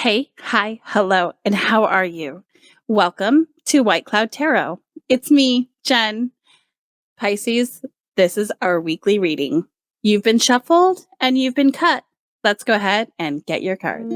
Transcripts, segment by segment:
Hey, hi, hello, and how are you? Welcome to White Cloud Tarot. It's me, Jen. Pisces, this is our weekly reading. You've been shuffled and you've been cut. Let's go ahead and get your card.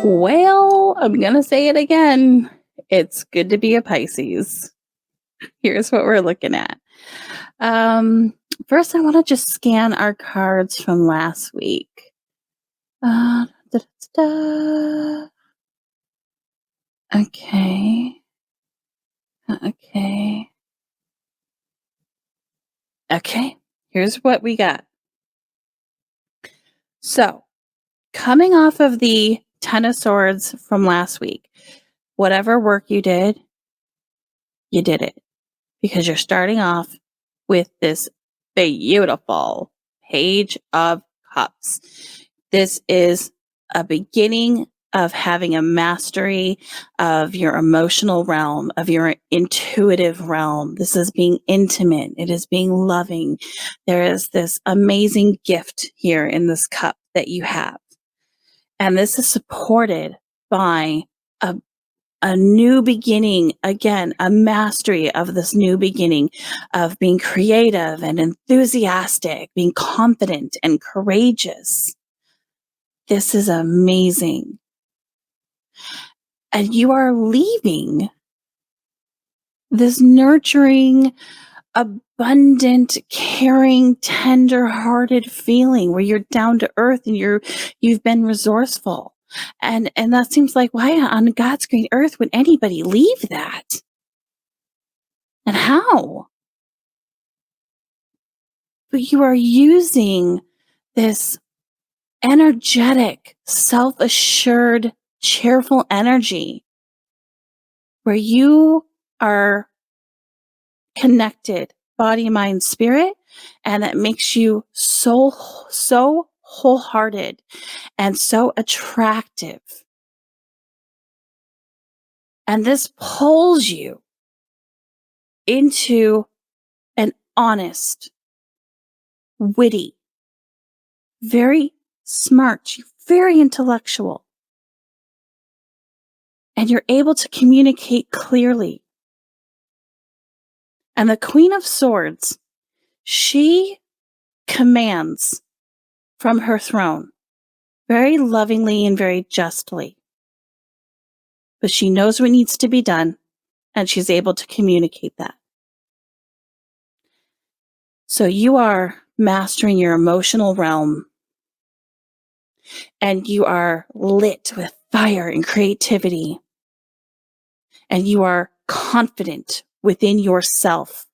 Well, I'm going to say it again. It's good to be a Pisces. Here's what we're looking at. First, I want to just scan our cards from last week. Da, da, da. Okay. Okay. Here's what we got. So, coming off of the Ten of Swords from last week, whatever work you did it. Because you're starting off with this beautiful Page of Cups. This is a beginning of having a mastery of your emotional realm, of your intuitive realm. This is being intimate. It is being loving. There is this amazing gift here in this cup that you have. And this is supported by a new beginning, again, a mastery of this new beginning of being creative and enthusiastic, being confident and courageous. This is amazing. And you are leaving this nurturing, abundant, caring, tender-hearted feeling where you're down to earth and you've been resourceful. And that seems like, why on God's green earth would anybody leave that? And how? But you are using this energetic, self-assured, cheerful energy where you are connected, body, mind, spirit, and that makes you so wholehearted and so attractive. And this pulls you into an honest, witty, very smart, very intellectual, and you're able to communicate clearly. And the Queen of Swords, she commands from her throne very lovingly and very justly. But she knows what needs to be done, and she's able to communicate that. So you are mastering your emotional realm, and you are lit with fire and creativity, and you are confident within yourself.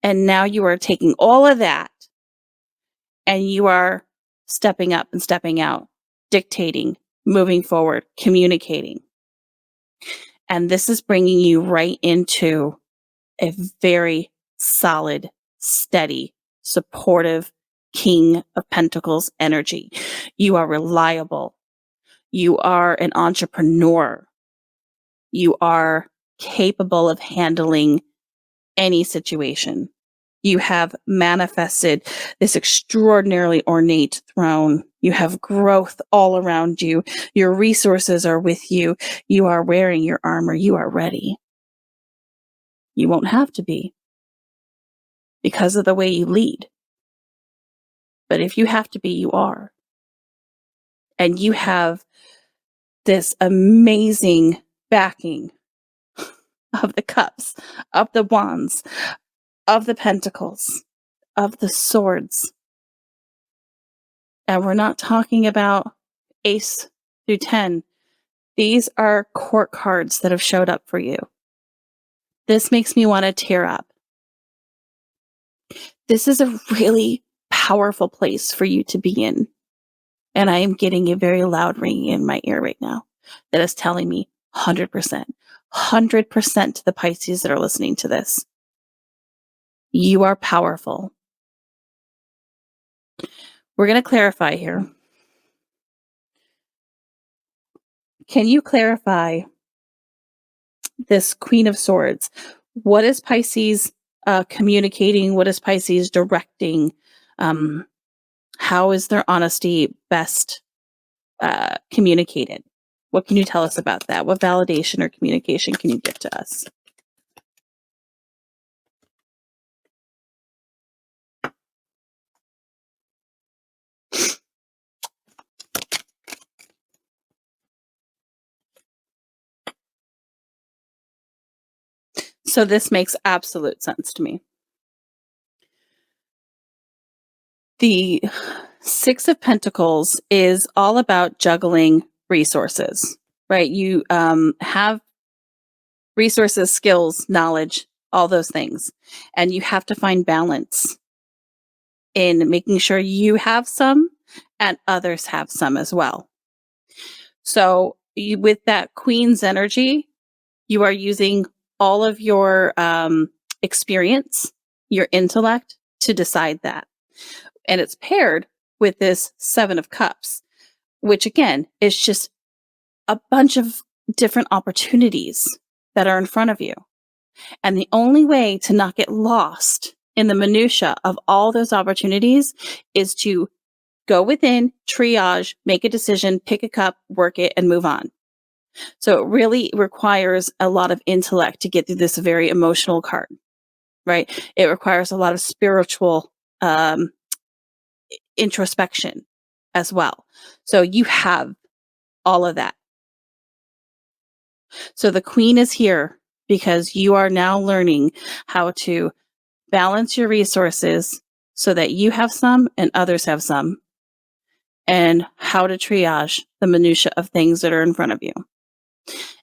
And now you are taking all of that, and you are stepping up and stepping out, dictating, moving forward, communicating. And this is bringing you right into a very solid, steady, supportive King of Pentacles energy. You are reliable. You are an entrepreneur. You are capable of handling any situation. You have manifested this extraordinarily ornate throne. You have growth all around you. Your resources are with you. You are wearing your armor. You are ready. You won't have to be because of the way you lead. But if you have to be, you are. And you have this amazing backing of the cups, of the wands, of the pentacles, of the swords. And we're not talking about ace through 10. These are court cards that have showed up for you. This makes me want to tear up. This is a really powerful place for you to be in. And I am getting a very loud ringing in my ear right now that is telling me 100%, 100% to the Pisces that are listening to this. You are powerful. We're going to clarify here. Can you clarify this Queen of Swords? What is Pisces communicating? What is Pisces directing? How is their honesty best communicated? What can you tell us about that? What validation or communication can you give to us? So this makes absolute sense to me. The Six of Pentacles is all about juggling resources, right? You have resources, skills, knowledge, all those things. And you have to find balance in making sure you have some and others have some as well. So with that Queen's energy, you are using all of your experience, your intellect to decide that. And it's paired with this Seven of Cups, which again is just a bunch of different opportunities that are in front of you. And the only way to not get lost in the minutia of all those opportunities is to go within, triage, make a decision, pick a cup, work it, and move on. So it really requires a lot of intellect to get through this very emotional card, right? It requires a lot of spiritual introspection as well. So you have all of that. So the Queen is here because you are now learning how to balance your resources so that you have some and others have some, and how to triage the minutia of things that are in front of you.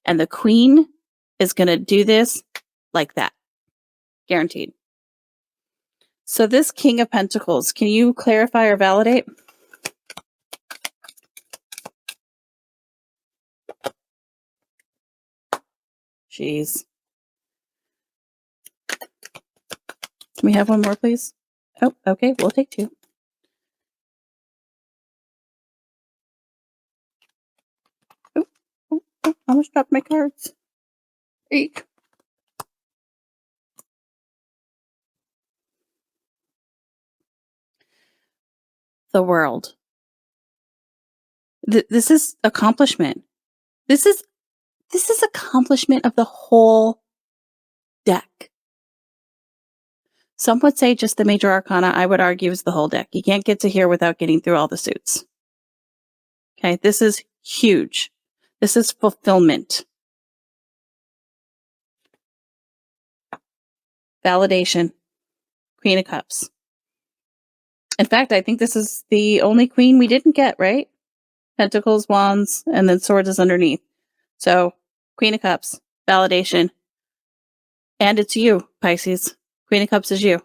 And the Queen is going to do this like that. Guaranteed. So this King of Pentacles, can you clarify or validate? Jeez. Can we have one more, please? Oh, okay. We'll take two. Oh, I almost dropped my cards. Eek. The World. This is accomplishment. This is accomplishment of the whole deck. Some would say just the major arcana. I would argue is the whole deck. You can't get to here without getting through all the suits. Okay, this is huge. This is fulfillment. Validation. Queen of Cups. In fact, I think this is the only queen we didn't get, right? Pentacles, Wands, and then Swords is underneath. So, Queen of Cups, validation. And it's you, Pisces. Queen of Cups is you.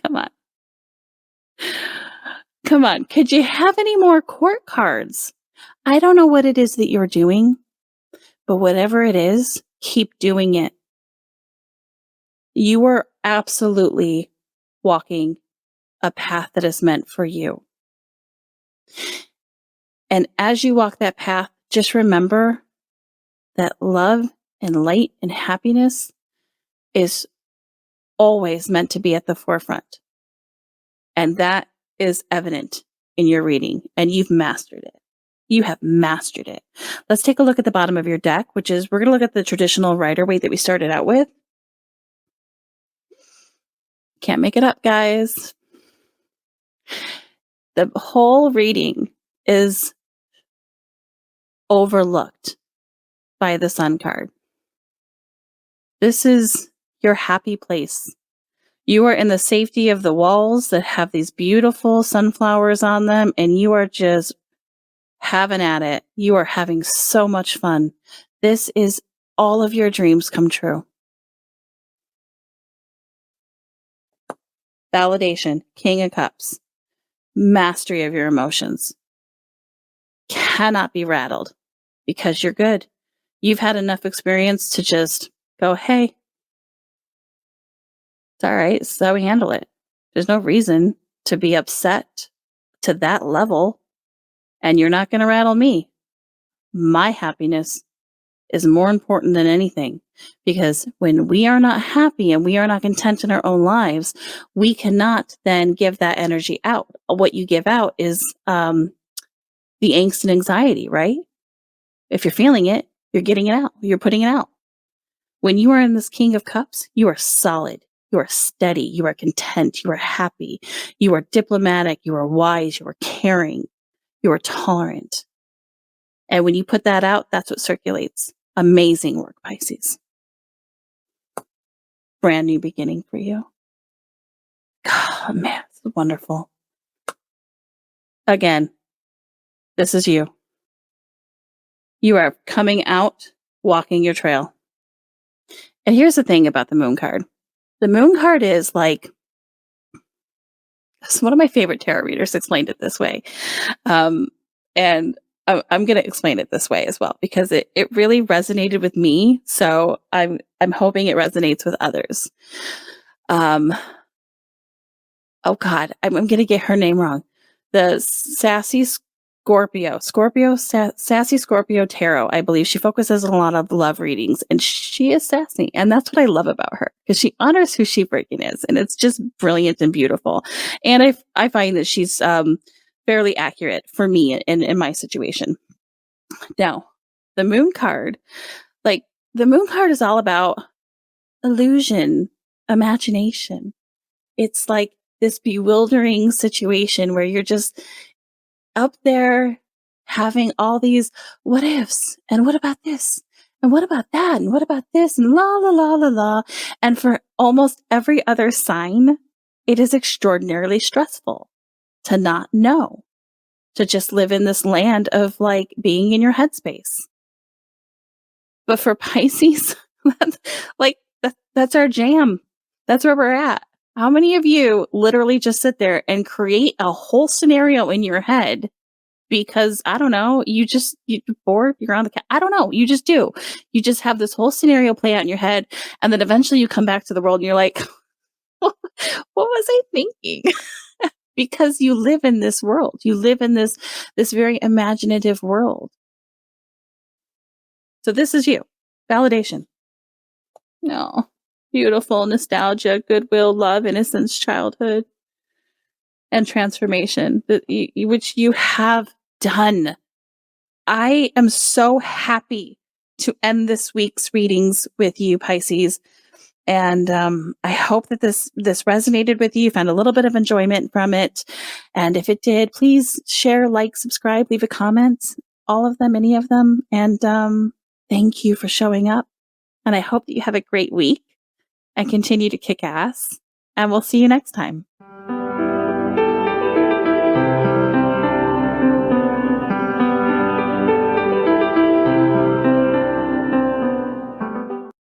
Come on. Come on. Could you have any more court cards? I don't know what it is that you're doing, but whatever it is, keep doing it. You are absolutely walking a path that is meant for you. And as you walk that path, just remember that love and light and happiness is always meant to be at the forefront. And that is evident in your reading, and you've mastered it. You have mastered it. Let's take a look at the bottom of your deck, which is, we're going to look at the traditional Rider-Waite that we started out with. Can't make it up, guys. The whole reading is overlooked by the Sun card. This is your happy place. You are in the safety of the walls that have these beautiful sunflowers on them, and you are just having at it. You are having so much fun. This is all of your dreams come true. Validation, King of Cups, mastery of your emotions. Cannot be rattled because you're good. You've had enough experience to just go, hey, it's all right. This is how we handle it. There's no reason to be upset to that level, and you're not going to rattle me. My happiness is more important than anything, because when we are not happy and we are not content in our own lives, we cannot then give that energy out. What you give out is the angst and anxiety, right? If you're feeling it, you're getting it out. You're putting it out. When you are in this King of Cups, you are solid. You are steady. You are content. You are happy. You are diplomatic. You are wise. You are caring. You are tolerant. And when you put that out, that's what circulates. Amazing work, Pisces. Brand new beginning for you. God, man, it's wonderful. Again, this is you. You are coming out, walking your trail. And here's the thing about the Moon card. The Moon card is like, one of my favorite tarot readers explained it this way. And I'm going to explain it this way as well, because it really resonated with me. So I'm hoping it resonates with others. Oh God, I'm going to get her name wrong. The Sassy Sassy Scorpio Tarot, I believe. She focuses on a lot of love readings, and she is sassy. And that's what I love about her, because she honors who she freaking is. And it's just brilliant and beautiful. And I find that she's fairly accurate for me in my situation. Now, the Moon card, the Moon card is all about illusion, imagination. It's like this bewildering situation where you're just up there having all these what ifs, and what about this, and what about that, and what about this, and la la la la la. And for almost every other sign, it is extraordinarily stressful to not know, to just live in this land of like being in your headspace. But for Pisces, that's our jam. That's where we're at. How many of you literally just sit there and create a whole scenario in your head because, I don't know, you're bored, you're on the I don't know, you just do. You just have this whole scenario play out in your head, and then eventually you come back to the world and you're like, what was I thinking? Because you live in this world. You live in this very imaginative world. So this is you. Validation. No. Beautiful nostalgia, goodwill, love, innocence, childhood, and transformation, which you have done. I am so happy to end this week's readings with you, Pisces. And I hope that this resonated with you. You found a little bit of enjoyment from it. And if it did, please share, like, subscribe, leave a comment, all of them, any of them. And thank you for showing up. And I hope that you have a great week and continue to kick ass. And we'll see you next time.